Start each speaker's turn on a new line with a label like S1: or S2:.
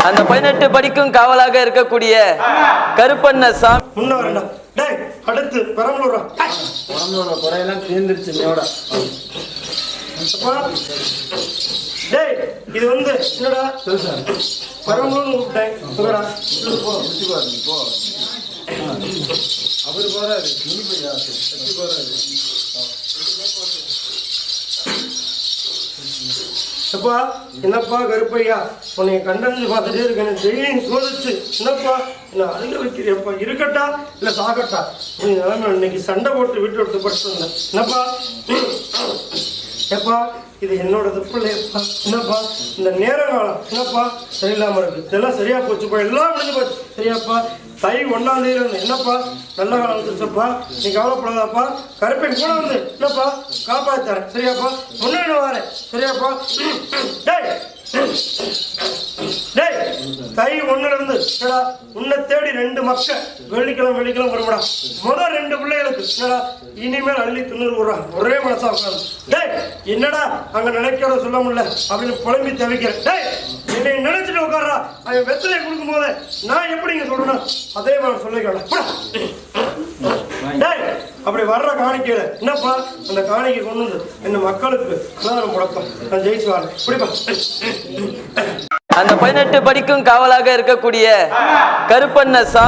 S1: அந்த 18 படிக்கும் காவலாக இருக்கக்கூடிய கருப்பண்ண சாமி
S2: முன்ன வரணும். டேய் அடுத்து பெரம்பலூர்
S3: குறையெல்லாம் தீர்ந்துருச்சு.
S2: டேய் இது வந்து என்னடா பெரம்பலூர் கூப்பிட்டேன்.
S3: அவரு போறாரு
S2: அப்பா என்னப்பா கருப்பையா உன்னை கண்டறிஞ்சு பார்த்துட்டே இருக்கேன். டெய்லியும் சோதிச்சு என்னப்பா என்ன அழுக வைக்கிறியப்பா, இருக்கட்டா இல்ல சாகட்டா நீ நிலைமை இன்னைக்கு சண்டை போட்டு விட்டு விட்டு படுத்து என்னப்பா எப்பா இது என்னோட தப்பு இல்லையப்பா. என்னப்பா இந்த நேர காலம் என்னப்பா சரியில்லாம இருக்கு. இதெல்லாம் சரியா போச்சுப்பா, எல்லாம் முடிஞ்சு போச்சு சரியாப்பா. தை 1ஆம் தேதி இருந்து என்னப்பா நல்ல காலம் வந்துருச்சப்பா, நீ கவலைப்படாதாப்பா. கருப்பையும் கூட வந்து என்னப்பா காப்பாத்தாரேன் சரியாப்பா. முன்னாடி வரேன் சரியாப்பா. டேய் டேய் தை 1ல இருந்து என்னடா உன்னை தேடி 2 மக்கள் வெள்ளிக்கிழமை வருமாடா. முதல் 2 பிள்ளைகளுக்கு என்னடா இனிமேல் அள்ளி தின்னு விடுறான் ஒரே மனசா உட்காந்து. டேய் என்னடா அங்க நினைக்கிறத சொல்ல முடியல அப்படின்னு புலம்பி தவிக்கிறேன். டேய் என்னை நினைச்சிட்டு உட்கார்றா. அவன் வெத்தலையை கொடுக்கும் போது நான் எப்படி இங்க சொல்றேன் அதே மாதிரி சொல்லிக்கலாம். டேய் அப்படி வர்ற காணிக்கையில என்னப்பா அந்த காணிக்கை கொண்டு வந்து என்ன மக்களுக்கு அலாரம் முடப்பேன். நான் ஜெயிச்சு வரேன் இப்படிப்பா.
S1: அந்த 18 படிக்கும் காவலாக இருக்கக்கூடிய கருப்பண்ண சாமி